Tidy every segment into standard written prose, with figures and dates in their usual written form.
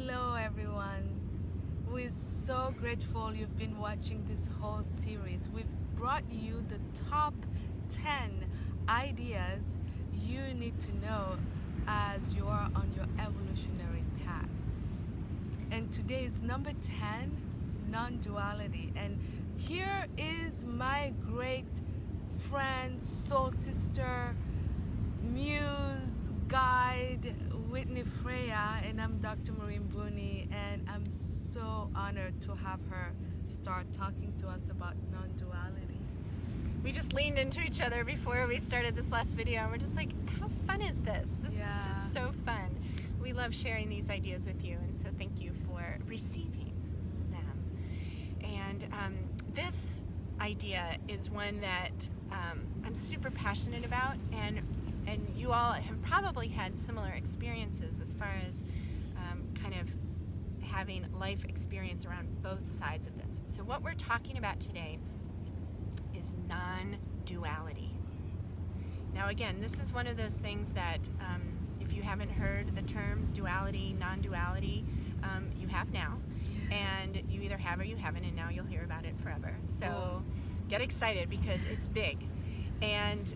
Hello everyone. We're so grateful you've been watching this whole series. We've brought you the top 10 ideas you need to know as you are on your evolutionary path. And today is number 10, non-duality. And here is my great friend, soul sister, muse, guide, Whitney Freya, and I'm Dr. Maureen Booney, and I'm so honored to have her start talking to us about non-duality. We just leaned into each other before we started this last video, and we're just like, how fun is this? This is just so fun. We love sharing these ideas with you, and so thank you for receiving them. And this idea is one that I'm super passionate about, and you all have probably had similar experiences as far as kind of having life experience around both sides of this. So what we're talking about today is non-duality. Now again, this is one of those things that if you haven't heard the terms duality, non-duality, you have now. And you either have or you haven't, and now you'll hear about it forever. So get excited because it's big. And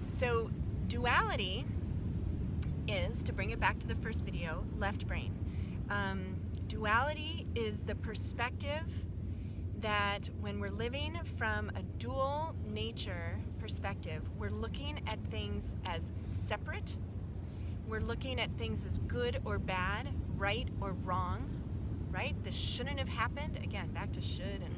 so duality is, to bring it back to the first video, left brain. Duality is the perspective that when we're living from a dual nature perspective, we're looking at things as separate. We're looking at things as good or bad, right or wrong, right? This shouldn't have happened. Again, back to should and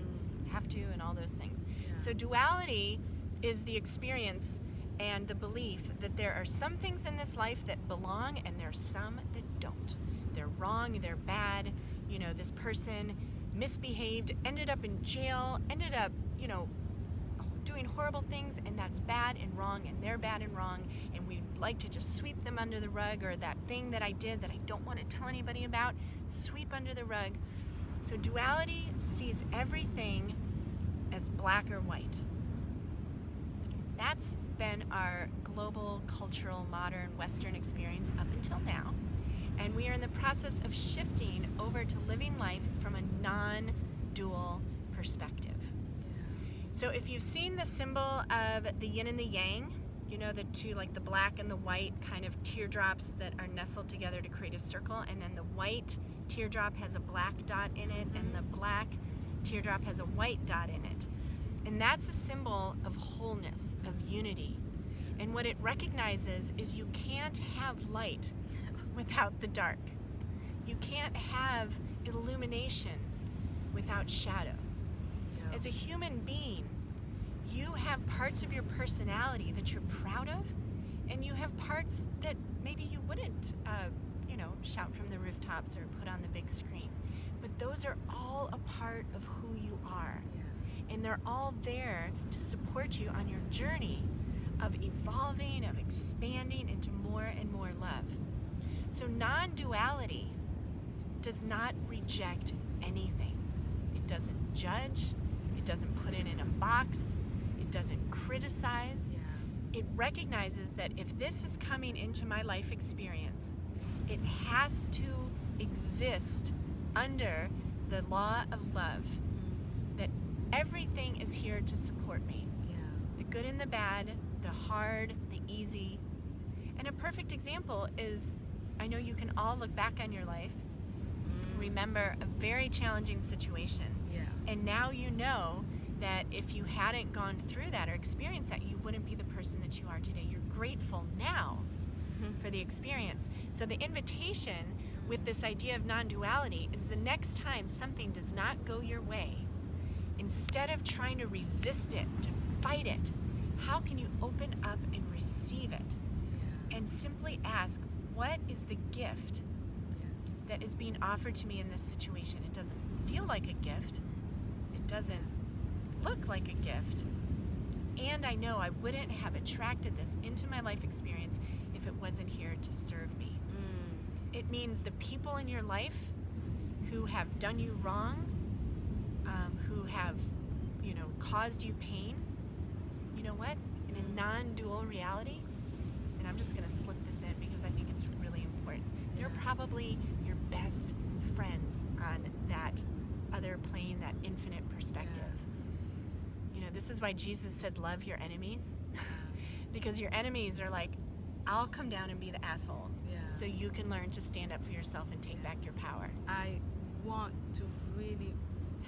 have to and all those things. Yeah. So duality is the experience and the belief that there are some things in this life that belong and there are some that don't. They're wrong, they're bad. You know, this person misbehaved, ended up in jail, ended up, doing horrible things, and that's bad and wrong, and they're bad and wrong, and we'd like to just sweep them under the rug, or that thing that I did that I don't want to tell anybody about, sweep under the rug. So duality sees everything as black or white. That's been our global, cultural, modern, Western experience up until now. And we are in the process of shifting over to living life from a non-dual perspective. So if you've seen the symbol of the yin and the yang, the two, like the black and the white kind of teardrops that are nestled together to create a circle, and then the white teardrop has a black dot in it, and the black teardrop has a white dot in it. And that's a symbol of wholeness, of unity. And what it recognizes is you can't have light without the dark. You can't have illumination without shadow. Yeah. As a human being, you have parts of your personality that you're proud of, and you have parts that maybe you wouldn't, shout from the rooftops or put on the big screen. But those are all a part of who you are. Yeah. And they're all there to support you on your journey of evolving, of expanding into more and more love. So non-duality does not reject anything. It doesn't judge. It doesn't put it in a box. It doesn't criticize. Yeah. It recognizes that if this is coming into my life experience, it has to exist under the law of love, that everything is here to support me. Yeah. The good and the bad, the hard, the easy. And a perfect example is, I know you can all look back on your life, remember a very challenging situation. Yeah. And now you know that if you hadn't gone through that or experienced that, you wouldn't be the person that you are today. You're grateful now for the experience. So the invitation with this idea of non-duality is the next time something does not go your way, instead of trying to resist it, to fight it, how can you open up and receive it? Yeah. And simply ask, what is the gift that is being offered to me in this situation? It doesn't feel like a gift. It doesn't look like a gift. And I know I wouldn't have attracted this into my life experience if it wasn't here to serve me. It means the people in your life who have done you wrong, who have, caused you pain, you know what? In a non-dual reality, and I'm just going to slip this in because I think it's really important, they're probably your best friends on that other plane, that infinite perspective. You know, this is why Jesus said, love your enemies. Because your enemies are like, I'll come down and be the asshole. So you can learn to stand up for yourself and take back your power. I want to really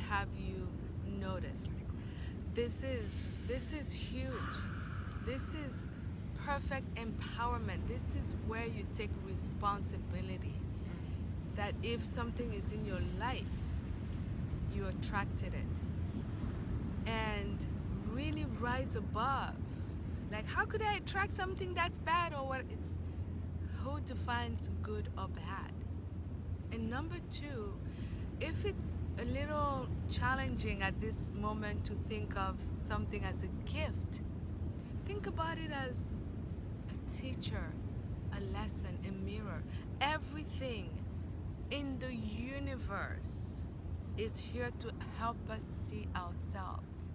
have you notice. This is huge. This is perfect empowerment. This is where you take responsibility. That if something is in your life, you attracted it. And really rise above. Like, how could I attract something that's bad, or what? It's who defines good or bad. And number two, if it's a little challenging at this moment to think of something as a gift, think about it as a teacher, a lesson, a mirror. Everything in the universe is here to help us see ourselves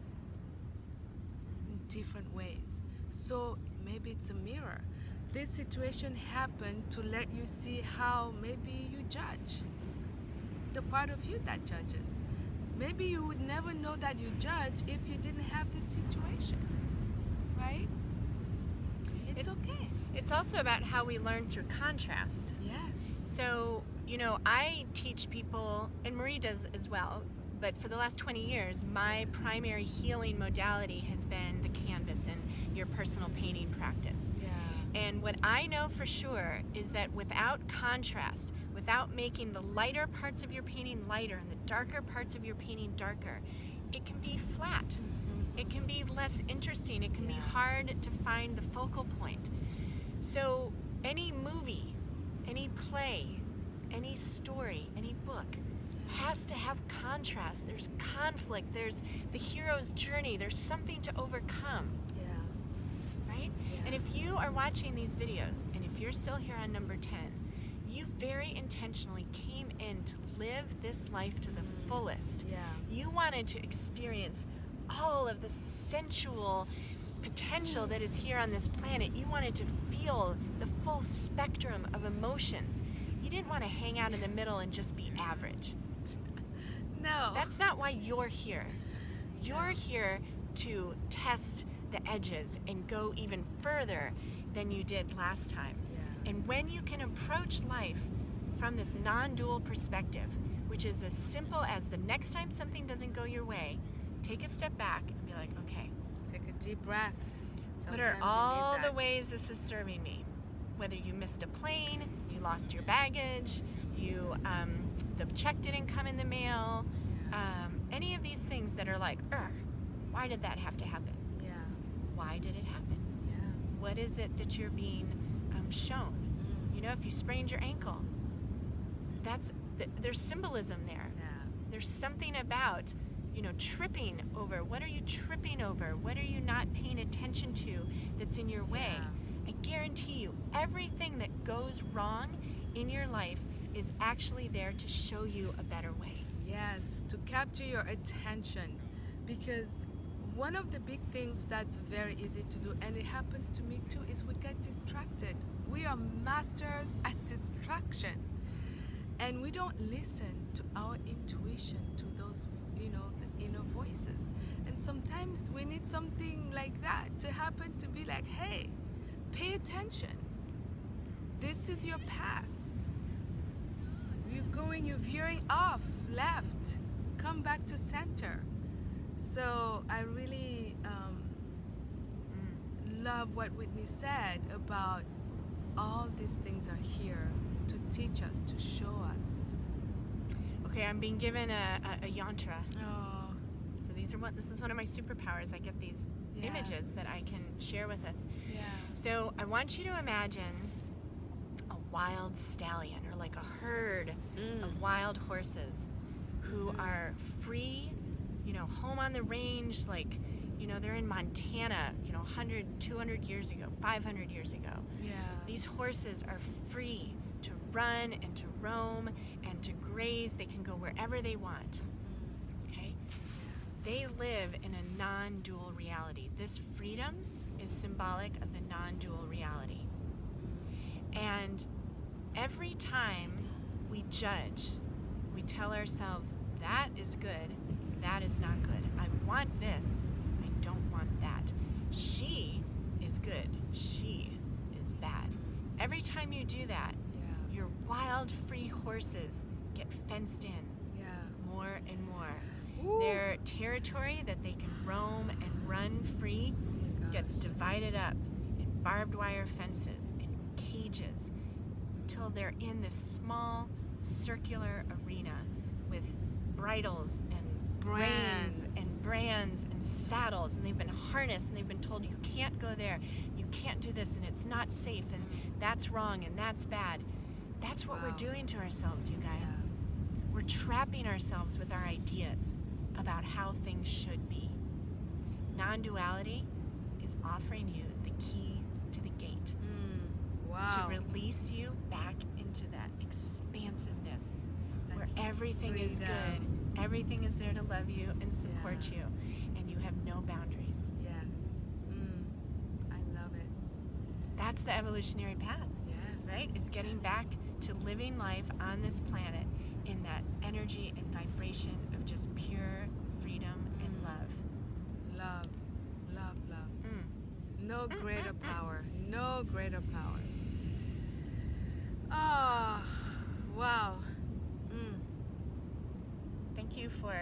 in different ways. So maybe it's a mirror. This situation happened to let you see how maybe you judge, the part of you that judges. Maybe you would never know that you judge if you didn't have this situation, right? It's okay. It's also about how we learn through contrast. Yes. So, you know, I teach people, and Marie does as well, but for the last 20 years, my primary healing modality has been the canvas and your personal painting practice. Yeah. And what I know for sure is that without contrast, without making the lighter parts of your painting lighter and the darker parts of your painting darker, it can be flat. It can be less interesting. It can be hard to find the focal point. So any movie, any play, any story, any book has to have contrast. There's conflict. There's the hero's journey. There's something to overcome. Right? Yeah. And if you are watching these videos, and if you're still here on number 10, you very intentionally came in to live this life to the fullest. You wanted to experience all of the sensual potential that is here on this planet. You wanted to feel the full spectrum of emotions. You didn't want to hang out in the middle and just be average. No. That's not why you're here. You're here to test the edges and go even further than you did last time. And when you can approach life from this non-dual perspective, which is as simple as the next time something doesn't go your way, take a step back and be like, okay, take a deep breath. What are all the ways this is serving me? Whether you missed a plane, you lost your baggage, you the check didn't come in the mail, any of these things that are like, why did that have to happen? Why did it happen? What is it that you're being shown? You know, if you sprained your ankle, there's symbolism there. There's something about, you know, tripping over. What are you tripping over? What are you not paying attention to that's in your way? I guarantee you, everything that goes wrong in your life is actually there to show you a better way. Yes, to capture your attention. Because one of the big things that's very easy to do, and it happens to me too, is we get distracted. We are masters at distraction. And we don't listen to our intuition, to those, you know, the inner voices. And sometimes we need something like that to happen, to be like, hey, pay attention. This is your path. You're veering off, left. Come back to center. So I really love what Whitney said about all these things are here to teach us, to show us. Okay, I'm being given a yantra. Oh. So this is one of my superpowers. I get these images that I can share with us. So I want you to imagine a wild stallion, or like a herd of wild horses who are free, you know, home on the range, like, you know, they're in Montana, you know, 100, 200 years ago, 500 years ago. These horses are free to run and to roam and to graze. They can go wherever they want. Okay? They live in a non-dual reality. This freedom is symbolic of the non-dual reality. And every time we judge, tell ourselves, that is good, that is not good. I want this, I don't want that. She is good, she is bad. Every time you do that, Yeah. your wild, free horses get fenced in Yeah. more and more. Ooh. Their territory that they can roam and run free Oh my gosh. gets divided up in barbed wire fences and cages until they're in this small circular arena with bridles and reins and brands and saddles, and they've been harnessed and they've been told you can't go there, you can't do this, and it's not safe, and that's wrong and that's bad. That's what we're Wow. doing to ourselves, you guys. Yeah. We're trapping ourselves with our ideas about how things should be. Non-duality is offering you the key to the gate Wow. to release you back into that expansiveness where That's everything is freedom. good, everything is there to love you and support Yeah. you, and you have no boundaries. Yes. I love it. That's the evolutionary path, Yes. right? It's getting Yes. back to living life on this planet in that energy and vibration of just pure freedom and love. Love. Love. Love. Mm. No greater power. No greater power. Ah. Wow. Thank you for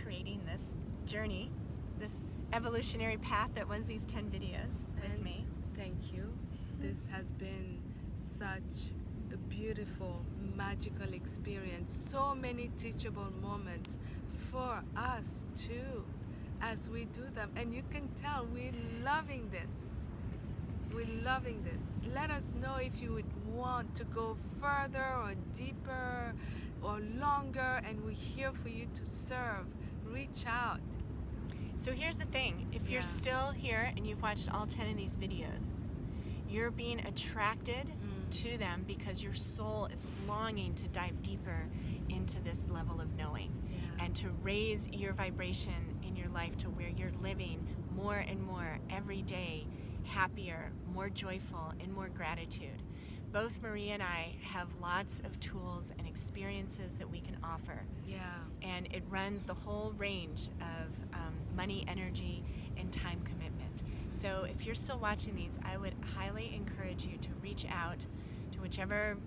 creating this journey, this evolutionary path that was these 10 videos with And me. Thank you. This has been such a beautiful, magical experience. So many teachable moments for us too as we do them. And you can tell we're loving this. We're loving this. Let us know if you would want to go further or deeper or longer, and we're here for you to serve. Reach out. So here's the thing, if you're Yeah. still here and you've watched all 10 of these videos, you're being attracted to them because your soul is longing to dive deeper into this level of knowing Yeah. and to raise your vibration in your life to where you're living more and more every day, happier, more joyful, and more gratitude. Both Marie and I have lots of tools and experiences that we can offer, Yeah. and it runs the whole range of money, energy, and time commitment. So if you're still watching these, I would highly encourage you to reach out to whichever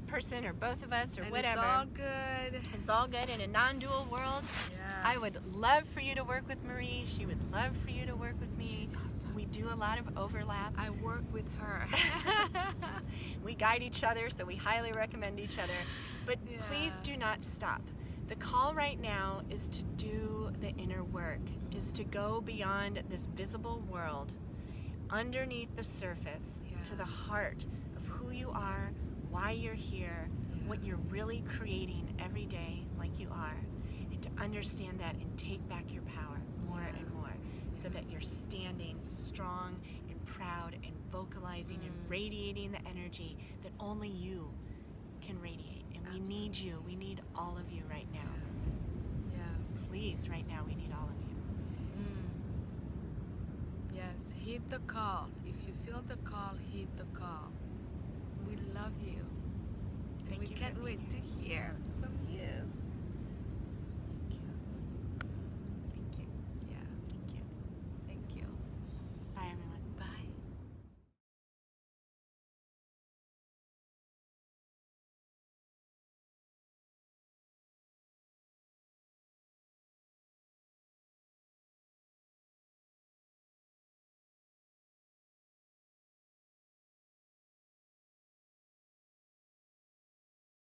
person or both of us or And whatever. it's all good. It's all good in a non-dual world. Yeah. I would love for you to work with Marie. She would love for you to work with me. She's awesome. We do a lot of overlap. I work with her. We guide each other, so we highly recommend each other. But Yeah. please do not stop. The call right now is to do the inner work, is to go beyond this visible world, underneath the surface, Yeah. to the heart of who you are, why you're here, what you're really creating every day like you are, and to understand that and take back your power more Yeah. and more so that you're standing strong and proud and vocalizing and radiating the energy that only you can radiate. And we need you. We need all of you right now. Yeah. Please, right now, we need all of you. Yes, heed the call. If you feel the call, heed the call. We love you. And Thank we you for can't being wait to hear